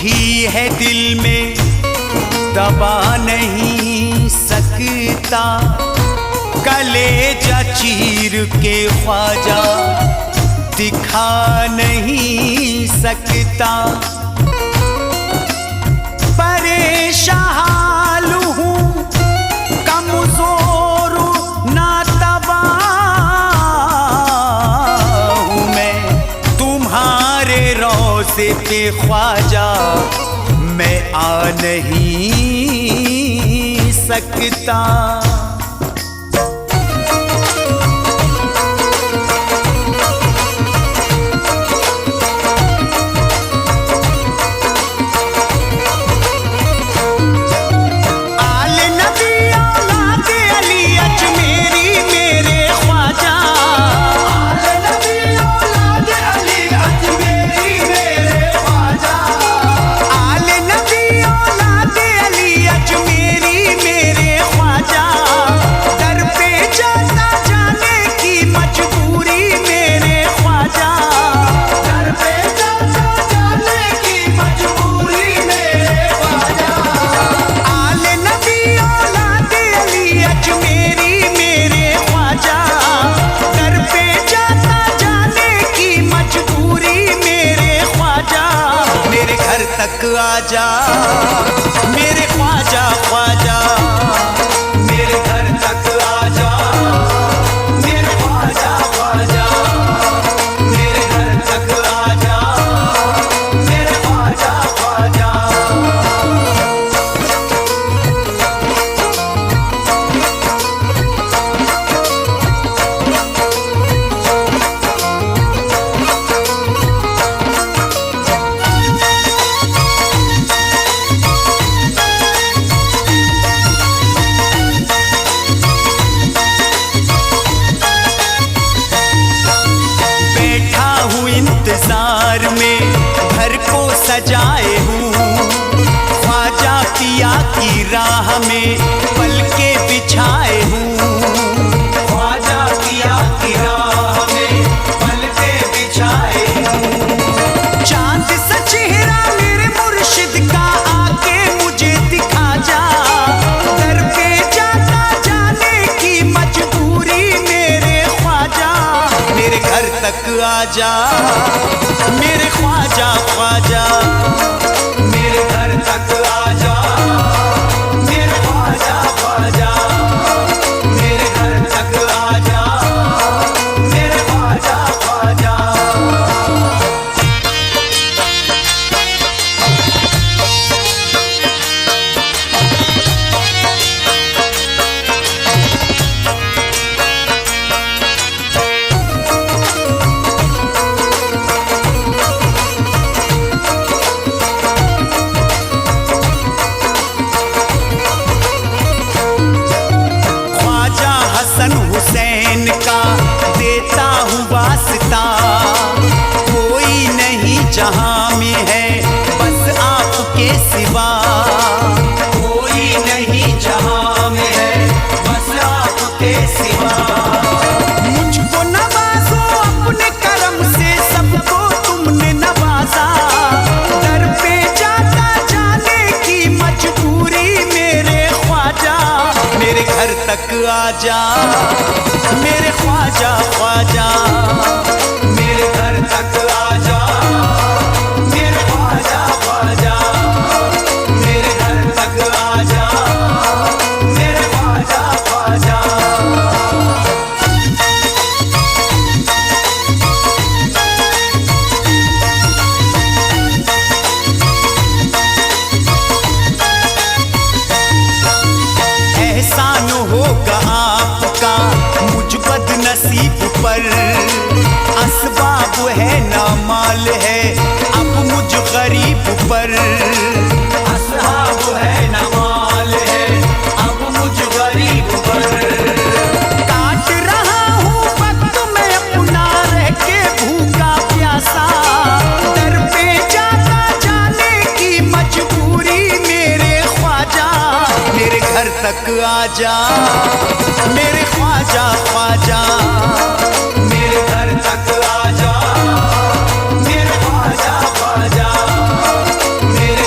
भी है दिल में दबा नहीं सकता, कलेजा चीर के ख्वाजा दिखा नहीं सकता। परेशान हूँ कमजोर नातबा हूँ मैं, तुम्हारे रोज़े पे ख्वाजा मैं आ नहीं सकता। तक आजा मेरे ख्वाजा ख्वाजा, मेरे घर तक आजा मेरे ख्वाजा ख्वाजा, मेरे घर तक आजा मेरे ख्वाजा ख्वाजा। इंतजार में घर को सजाए हूँ, ख्वाजा पिया की राह में पलके बिछाए हूँ, ख्वाजा पिया की राह में पलके बिछाए हूँ। चांद सा चेहरा मेरे मुर्शिद का आके मुझे दिखा जा, दर पे जाता जाने की मजबूरी मेरे ख्वाजा, मेरे घर तक आजा मेरे ख्वाजा ख्वाजा, मेरे घर तक आजा मेरे ख्वाजा ख्वाजा, मेरे घर तक आजा मेरे ख्वाजा ख्वाजा। हुसैन का देता हूँ वास्ता, कोई नहीं जहां में है बस आपके सिवा, कोई नहीं जहां में है बस आपके सिवा। मुझको नवाजो अपने करम से, सबको तुमने नवाजा, दर पे जाता जाने की मजबूरी मेरे ख्वाजा, मेरे घर तक आजा मेरे ख्वाजा ख्वाजा, मेरे घर तक आजा मेरे ख्वाजा ख्वाजा, मेरे घर तक आजा मेरे ख्वाजा ख्वाजा। एहसान होगा आपका मुझ बदनसीब पर, असबाब है ना माल है अब मुझ गरीब पर, असबाब है ना माल है अब मुझ गरीब पर। काट रहा हूँ वक्त में अपना रह के भूखा प्यासा, दर पे जाता जाने की मजबूरी मेरे ख्वाजा, मेरे घर तक आजा मेरे ख्वाजा ख्वाजा, मेरे घर तक आजा मेरे ख्वाजा ख्वाजा, मेरे